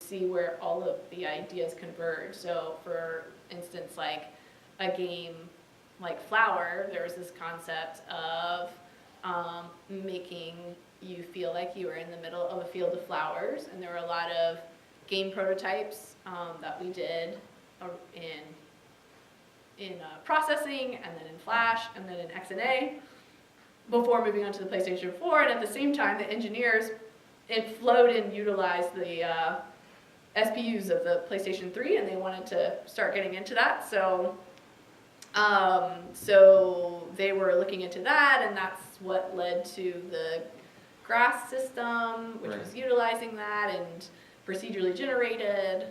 see where all of the ideas converge. So for instance, like a game like Flower, there was this concept of making you feel like you were in the middle of a field of flowers, and there were a lot of game prototypes that we did in processing, and then in Flash, and then in XNA, before moving on to the PlayStation 4. And at the same time, the engineers flowed and utilized the SPUs of the PlayStation 3, and they wanted to start getting into that. So they were looking into that, and that's what led to the grass system, which was utilizing that and procedurally generated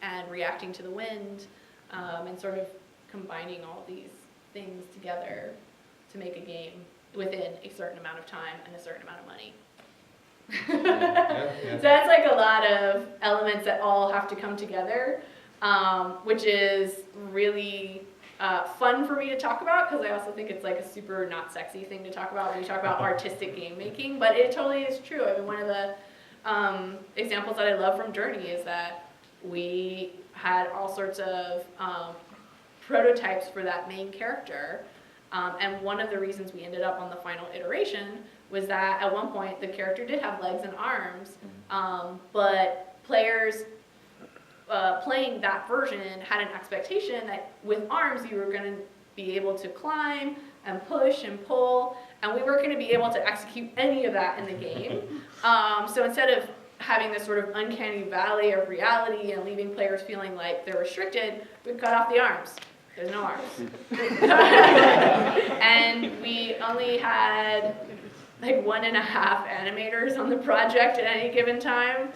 and reacting to the wind, and sort of combining all these things together to make a game within a certain amount of time and a certain amount of money. So that's like a lot of elements that all have to come together, which is really fun for me to talk about, because I also think it's like a super not sexy thing to talk about when you talk about artistic game making, but it totally is true. I mean, one of the examples that I love from Journey is that we had all sorts of prototypes for that main character, and one of the reasons we ended up on the final iteration was that at one point the character did have legs and arms, but players playing that version had an expectation that with arms you were going to be able to climb and push and pull, and we weren't going to be able to execute any of that in the game. So instead of having this sort of uncanny valley of reality and leaving players feeling like they're restricted, we cut off the arms. There's no arms. And we only had like 1.5 animators on the project at any given time.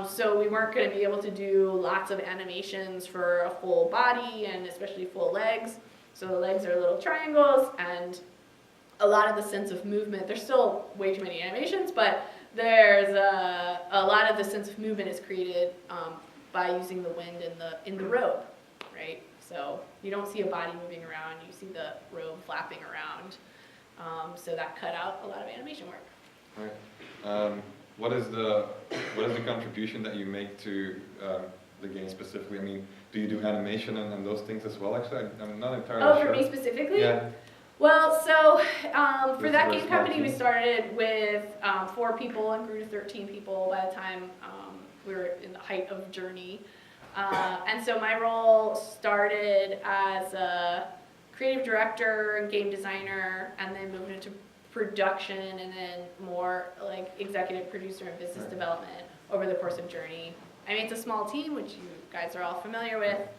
So we weren't going to be able to do lots of animations for a full body and especially full legs. So the legs are little triangles, and a lot of the sense of movement, there's still way too many animations, but there's a lot of the sense of movement is created by using the wind in the robe, right? So you don't see a body moving around, you see the robe flapping around. So that cut out a lot of animation work. Right. What is the contribution that you make to the game specifically? I mean, do you do animation and those things as well? Actually, I'm not entirely sure. Oh, for me specifically? Yeah. Well, so for that game company, we started with 4 people and grew to 13 people by the time we were in the height of Journey. And so my role started as a creative director and game designer, and then moved into production, and then more like executive producer and business development over the course of Journey. I mean, it's a small team, which you guys are all familiar with,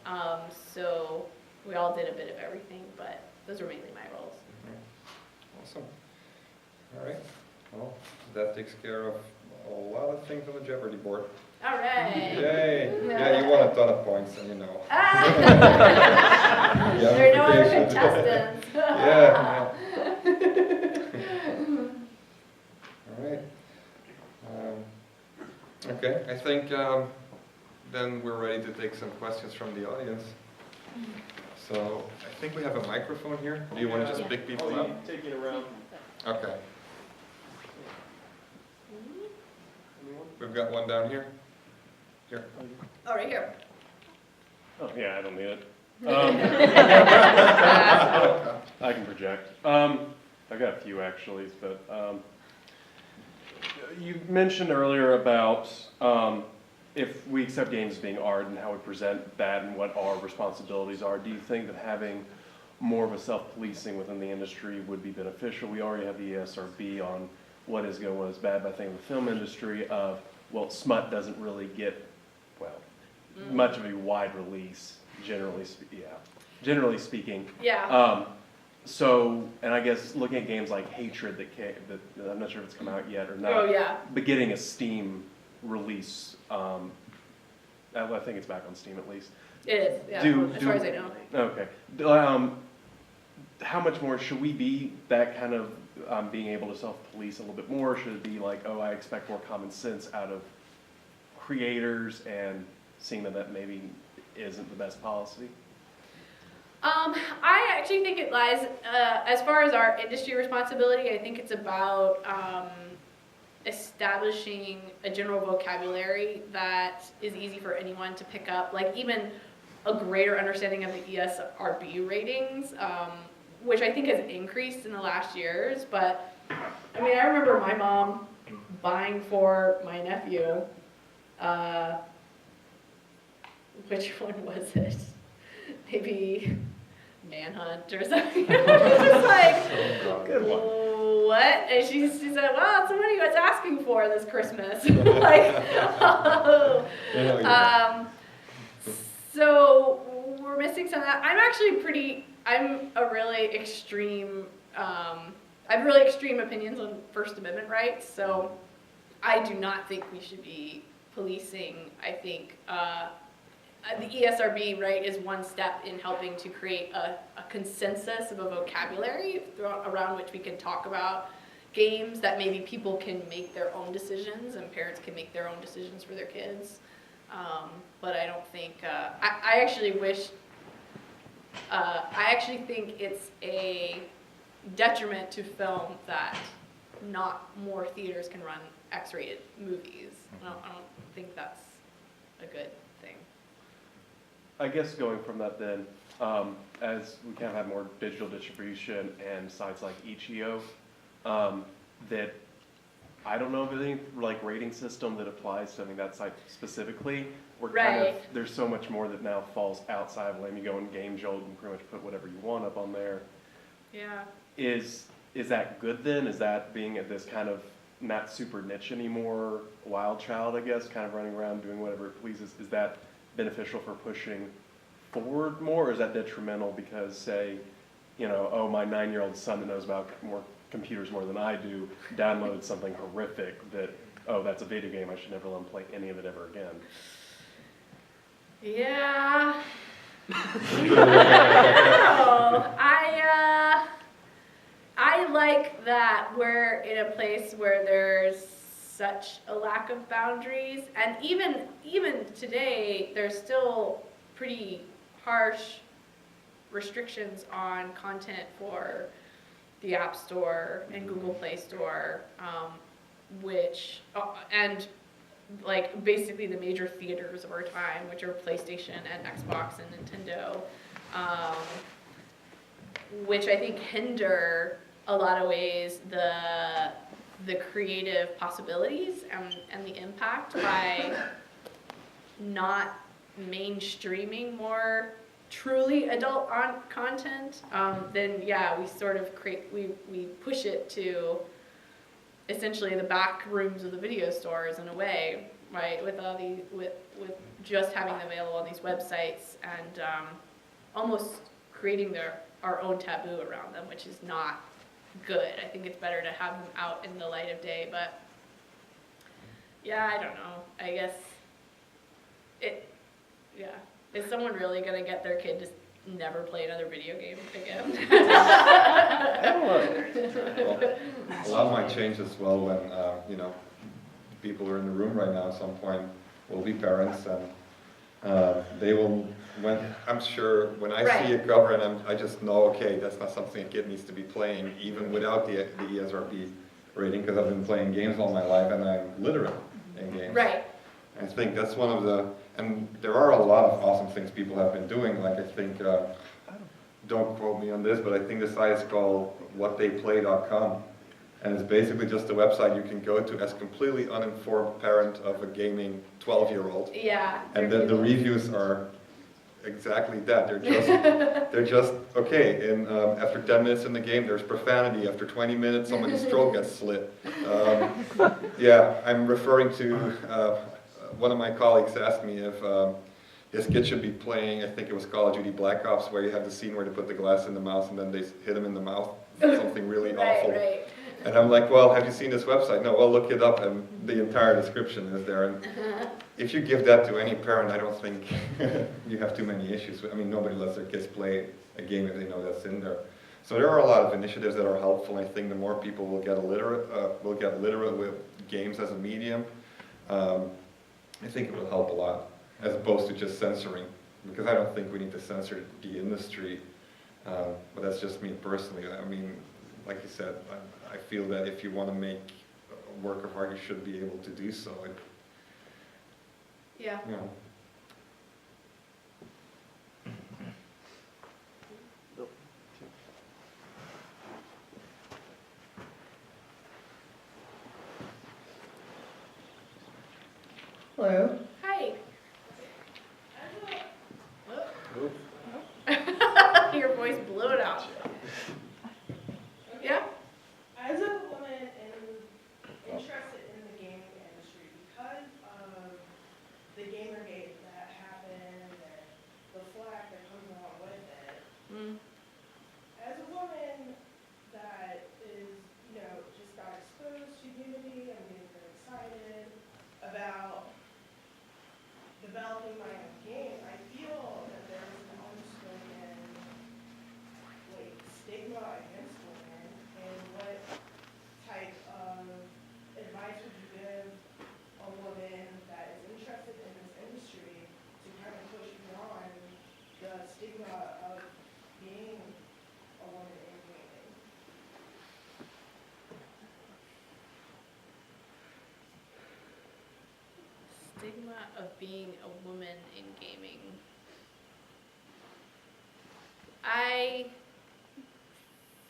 so we all did a bit of everything, but those were mainly my roles. Awesome. All right. Well, that takes care of a lot of things on the Jeopardy board. All right. Yay. Yeah, you won a ton of points, and you know. There are no other contestants. Yeah. All right. Okay, I think then we're ready to take some questions from the audience. So I think we have a microphone here. Do you want to just pick people up? Take it around. Okay. We've got one down here. Here. Oh, right here. Oh, yeah, I don't need it. I can project. I've got a few actually, but you mentioned earlier about if we accept games as being art and how we present that and what our responsibilities are. Do you think that having more of a self-policing within the industry would be beneficial? We already have the ESRB on what is good, what is bad, but I think in the film industry of, well, smut doesn't really get, well, much of a wide release, generally speaking. Yeah. So, and I guess looking at games like Hatred that I'm not sure if it's come out yet or not. Oh, yeah. But getting a Steam release, I think it's back on Steam at least. It is, yeah, as far as I know. Okay. How much more should we be that kind of being able to self-police a little bit more? Should it be like, oh, I expect more common sense out of creators and seeing that maybe isn't the best policy? I actually think it lies, as far as our industry responsibility, I think it's about establishing a general vocabulary that is easy for anyone to pick up, like even a greater understanding of the ESRB ratings, which I think has increased in the last years. But I mean, I remember my mom buying for my nephew, which one was it? Maybe Manhunt or something. Just like, Good one. what? And she said, well, it's what are you guys asking for this Christmas? Like, oh. So we're missing some of that. I'm a really extreme, I have really extreme opinions on First Amendment rights, so I do not think we should be policing. I think the ESRB, right, is one step in helping to create a consensus of a vocabulary around which we can talk about games that maybe people can make their own decisions and parents can make their own decisions for their kids. But I don't think, I actually wish, I actually think it's a detriment to film that not more theaters can run X-rated movies. I don't think that's a good thing. I guess going from that then, as we kind of have more digital distribution and sites like Itch.io, that I don't know of any like rating system that applies to that site specifically. We're kind of, there's so much more that now falls outside of lane. You go in Game Jolt and pretty much put whatever you want up on there. Yeah. Is that good then? Is that being at this kind of not super niche anymore, wild child, I guess, kind of running around doing whatever it pleases? Is that beneficial for pushing forward more, or is that detrimental because, say, oh, my 9-year-old son that knows about more computers more than I do downloads something horrific that, oh, that's a video game, I should never let him play any of it ever again? Yeah. I like that we're in a place where there's such a lack of boundaries, and even today there's still pretty harsh restrictions on content for the App Store and Google Play Store, which and like basically the major theaters of our time, which are PlayStation and Xbox and Nintendo, which I think hinder a lot of ways the creative possibilities and the impact by not mainstreaming more truly adult content. Then yeah, we sort of we push it to essentially the back rooms of the video stores in a way, right? With all the with just having them available on these websites and almost creating our own taboo around them, which is not good. I think it's better to have them out in the light of day, but yeah, I don't know. I guess is someone really gonna get their kid to never play another video game again? Well, a lot might change as well when people who are in the room right now at some point will be parents, and they will. I'm sure when I see a cover and I just know, okay, that's not something a kid needs to be playing, even without the ESRB rating, because I've been playing games all my life and I'm literate in games. Right. I think that's one of the, and there are a lot of awesome things people have been doing. Like I think, don't quote me on this, but I think the site is called whattheyplay.com. And it's basically just a website you can go to as completely uninformed parent of a gaming 12-year-old. Yeah. And the reviews are exactly that. They're just okay. And after 10 minutes in the game, there's profanity. After 20 minutes, somebody's throat gets slit. Yeah, I'm referring to one of my colleagues asked me if his kid should be playing. I think it was Call of Duty Black Ops, where you have the scene where they put the glass in the mouth and then they hit him in the mouth. Something really awful. Right. And I'm like, well, have you seen this website? No, well, look it up, and the entire description is there. And if you give that to any parent, I don't think you have too many issues. I mean, nobody lets their kids play a game if they know that's in there. So there are a lot of initiatives that are helpful. I think the more people will get literate with games as a medium, I think it will help a lot, as opposed to just censoring. Because I don't think we need to censor the industry, but that's just me personally. I mean, like you said, I feel that if you want to make work of art, you should be able to do so. Yeah. You know. Hello. Hi. Oops. Your voice blew it out. Yeah? As a woman interested in the gaming industry, because of the Gamergate that happened and the flack that comes along with it, Mm. as a woman that is, just got exposed to Unity, I'm getting very excited about developing my own game. I feel that there's an unspoken stigma against women, and what type of advice would you give a woman that is interested in this industry to kind of push beyond the stigma of being a woman in gaming? Stigma of being a woman in gaming. I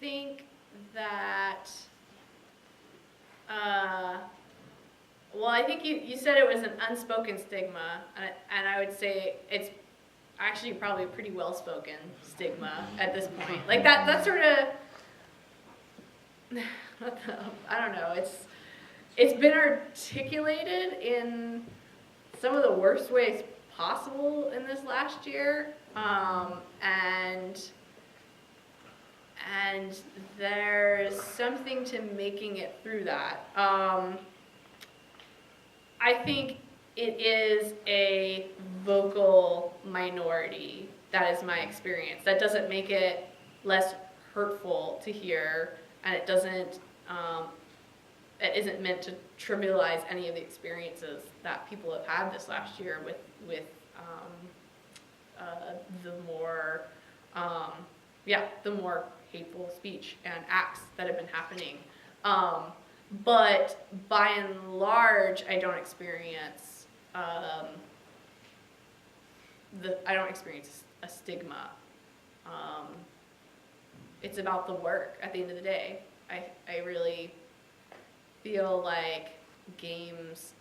think that, well, I think you said it was an unspoken stigma, and I would say it's actually probably a pretty well-spoken stigma at this point. Like that sort of, I don't know, it's been articulated in some of the worst ways possible in this last year, and there's something to making it through that. I think it is a vocal minority. That is my experience. That doesn't make it less hurtful to hear, and it doesn't. It isn't meant to trivialize any of the experiences that people have had this last year with the more the more hateful speech and acts that have been happening. But by and large, I don't experience a stigma. It's about the work at the end of the day. I really feel like games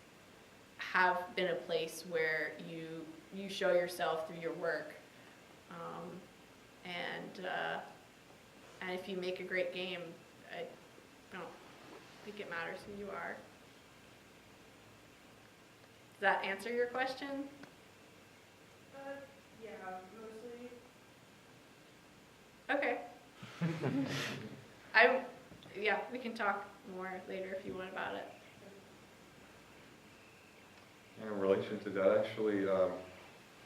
have been a place where you show yourself through your work, and if you make a great game, I don't think it matters who you are. Does that answer your question? Yeah, mostly. Okay. Yeah, we can talk more later if you want about it. In relation to that, actually, do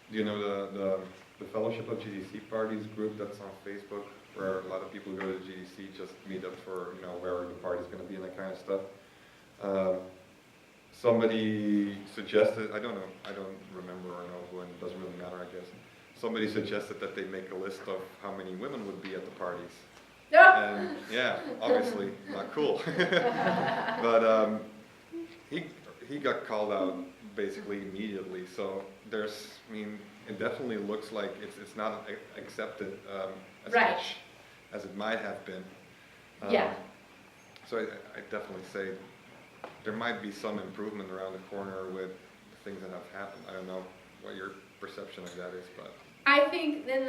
you know the Fellowship of GDC Parties group that's on Facebook, where a lot of people go to GDC, just meet up for, where the party's going to be and that kind of stuff. Somebody suggested, I don't remember or know who, and it doesn't really matter, I guess. Somebody suggested that they make a list of how many women would be at the parties. And yeah, obviously not cool. But he got called out basically immediately. So it definitely looks like it's not accepted as Right. much as it might have been. Yeah. So I definitely say there might be some improvement around the corner with the things that have happened. I don't know what your perception of that is, but I think in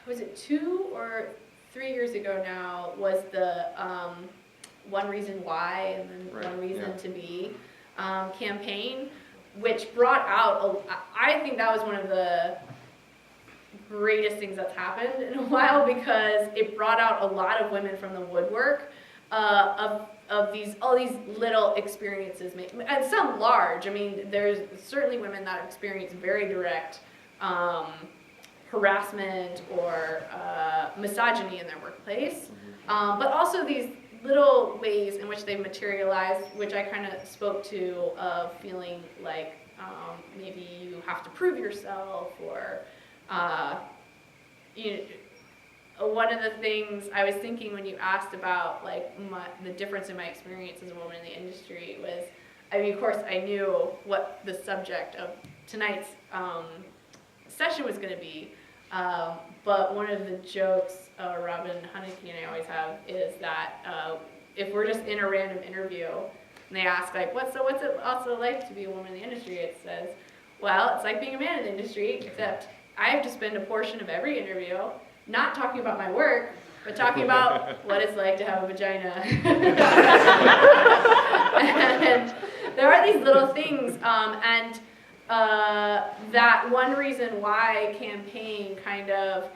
was it 2 or 3 years ago now, was the One Reason Why and then Right, One Reason yeah. to Be campaign, which brought out, I think that was one of the greatest things that's happened in a while, because it brought out a lot of women from the woodwork of all these little experiences, and some large. I mean, there's certainly women that experience very direct harassment or misogyny in their workplace, but also these little ways in which they materialize, which I kind of spoke to, of feeling like maybe you have to prove yourself, or one of the things I was thinking when you asked about like the difference in my experience as a woman in the industry was, I mean, of course, I knew what the subject of tonight's session was going to be, but one of the jokes Robin Hunnicky and I always have is that if we're just in a random interview and they ask like, what's it also like to be a woman in the industry? It says, well, it's like being a man in the industry, except I have to spend a portion of every interview not talking about my work, but talking about what it's like to have a vagina. And there are these little things, and that one reason why campaign kind of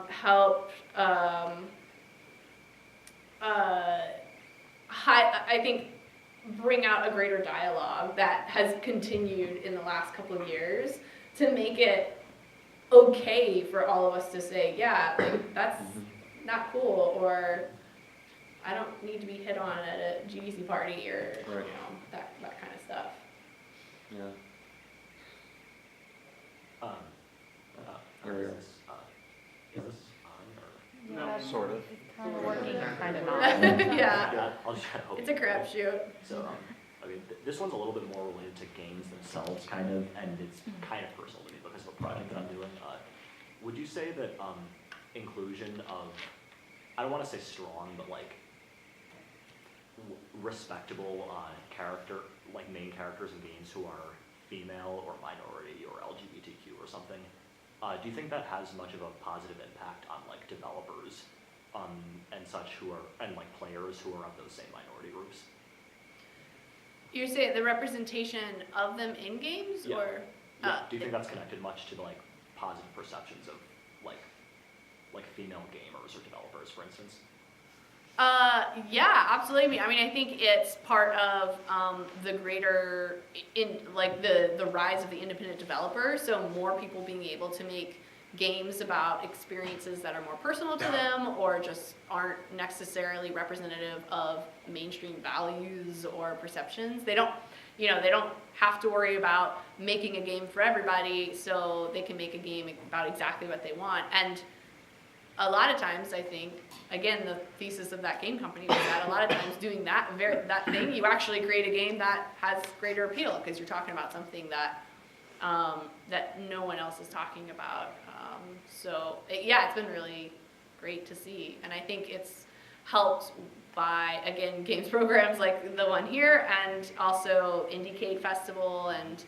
helped I think bring out a greater dialogue that has continued in the last couple of years to make it okay for all of us to say, yeah, like, that's not cool, or I don't need to be hit on at a GDC party, or Right. you know, that kind of stuff. Yeah. Is There we go. this on or? No, sort of. Kind of working, kind of not. Yeah, I'll just hope. it's a crapshoot. So, I mean, this one's a little bit more related to games themselves, kind of, and it's kind of personal to me because of a project that I'm doing. Would you say that inclusion of, I don't want to say strong, but like respectable main characters in games who are female or minority or LGBTQ or something, do you think that has much of a positive impact on like developers and such and like players who are of those same minority groups? You say the representation of them in games, Yeah. or Yeah. Do you think that's connected much to like positive perceptions of like female gamers or developers, for instance? Yeah, absolutely. I mean, I think it's part of the greater the rise of the independent developer. So more people being able to make games about experiences that are more personal to them, or just aren't necessarily representative of mainstream values or perceptions. They don't have to worry about making a game for everybody, so they can make a game about exactly what they want. And a lot of times, I think, again, the thesis of that game company was that a lot of times doing that thing, you actually create a game that has greater appeal because you're talking about something that that no one else is talking about. It's been really great to see, and I think it's helped by, again, games programs like the one here, and also Indiecade Festival and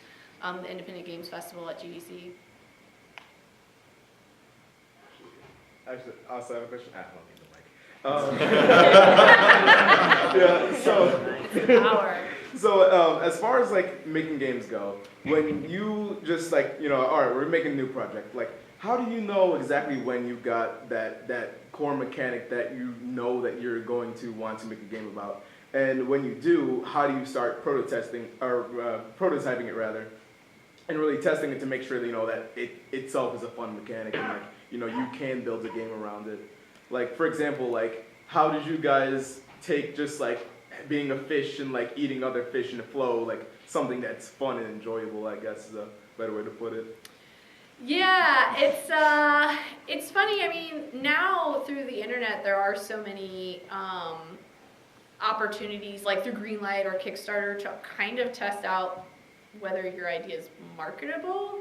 the Independent Games Festival at GDC. Actually, also have a question. I don't need the mic. Yeah, so as far as like making games go, when you just like, all right, we're making a new project, like how do you know exactly when you got that core mechanic that you know that you're going to want to make a game about? And when you do, how do you start prototyping it rather, and really testing it to make sure that that it itself is a fun mechanic, and like you can build a game around it. Like for example, like how did you guys take just like being a fish and like eating other fish in the flow, like something that's fun and enjoyable, I guess is a better way to put it. Yeah, it's funny. I mean, now through the internet, there are so many opportunities, like through Greenlight or Kickstarter, to kind of test out whether your idea is marketable.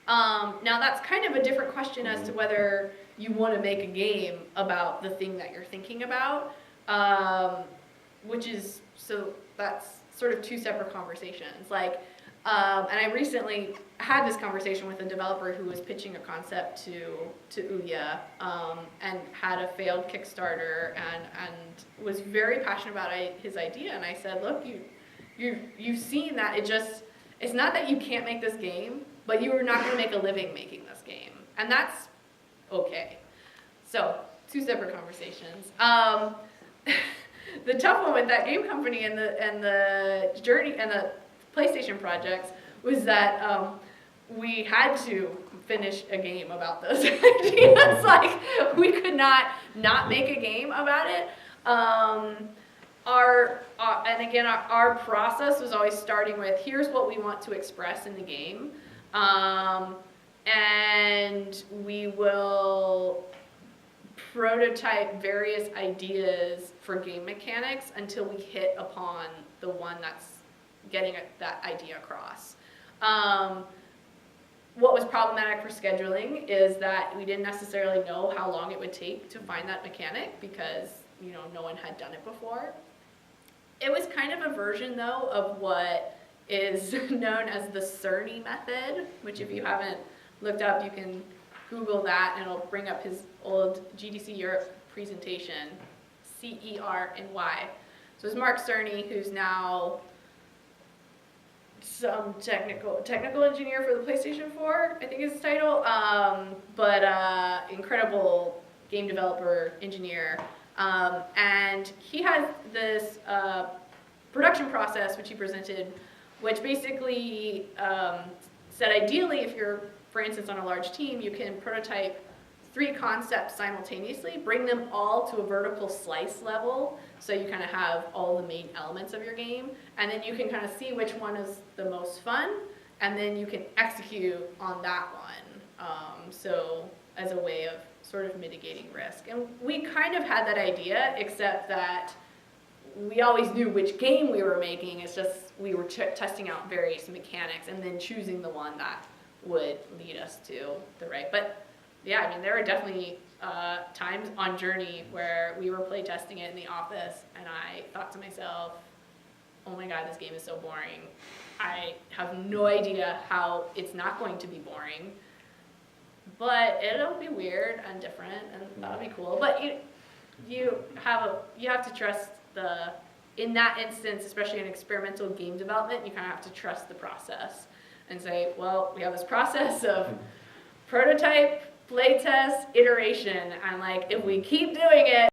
Now, that's kind of a different question as to whether you want to make a game about the thing that you're thinking about, that's sort of two separate conversations. Like, and I recently had this conversation with a developer who was pitching a concept to Ouya, and had a failed Kickstarter, and was very passionate about his idea. And I said, look, you've seen that it's not that you can't make this game, but you are not going to make a living making this game, and that's okay. So, two separate conversations. The tough one with that game company and the journey and the PlayStation projects was that we had to finish a game about those ideas. Like, we could not make a game about it. Our process was always starting with, here's what we want to express in the game, and we will prototype various ideas for game mechanics until we hit upon the one that's getting that idea across. What was problematic for scheduling is that we didn't necessarily know how long it would take to find that mechanic because, you know, no one had done it before. It was kind of a version, though, of what is known as the Cerny method, which if you haven't looked up, you can Google that and it'll bring up his old GDC Europe presentation, C-E-R-N-Y. So it's Mark Cerny, who's now some technical engineer for the PlayStation 4, I think is his title, but incredible game developer, engineer. And he has this production process, which he presented, which basically said ideally if you're, for instance, on a large team, you can prototype 3 concepts simultaneously, bring them all to a vertical slice level, so you kind of have all the main elements of your game, and then you can kind of see which one is the most fun, and then you can execute on that one, so as a way of sort of mitigating risk. And we kind of had that idea, except that we always knew which game we were making, it's just we were testing out various mechanics and then choosing the one that would lead us to the right. But yeah, I mean, there were definitely times on Journey where we were playtesting it in the office, and I thought to myself, oh my god, this game is so boring. I have no idea how it's not going to be boring, but it'll be weird and different, and that'll be cool. But you have to trust in that instance, especially in experimental game development, you kind of have to trust the process and say, well, we have this process of prototype, playtest, iteration, and like if we keep doing it,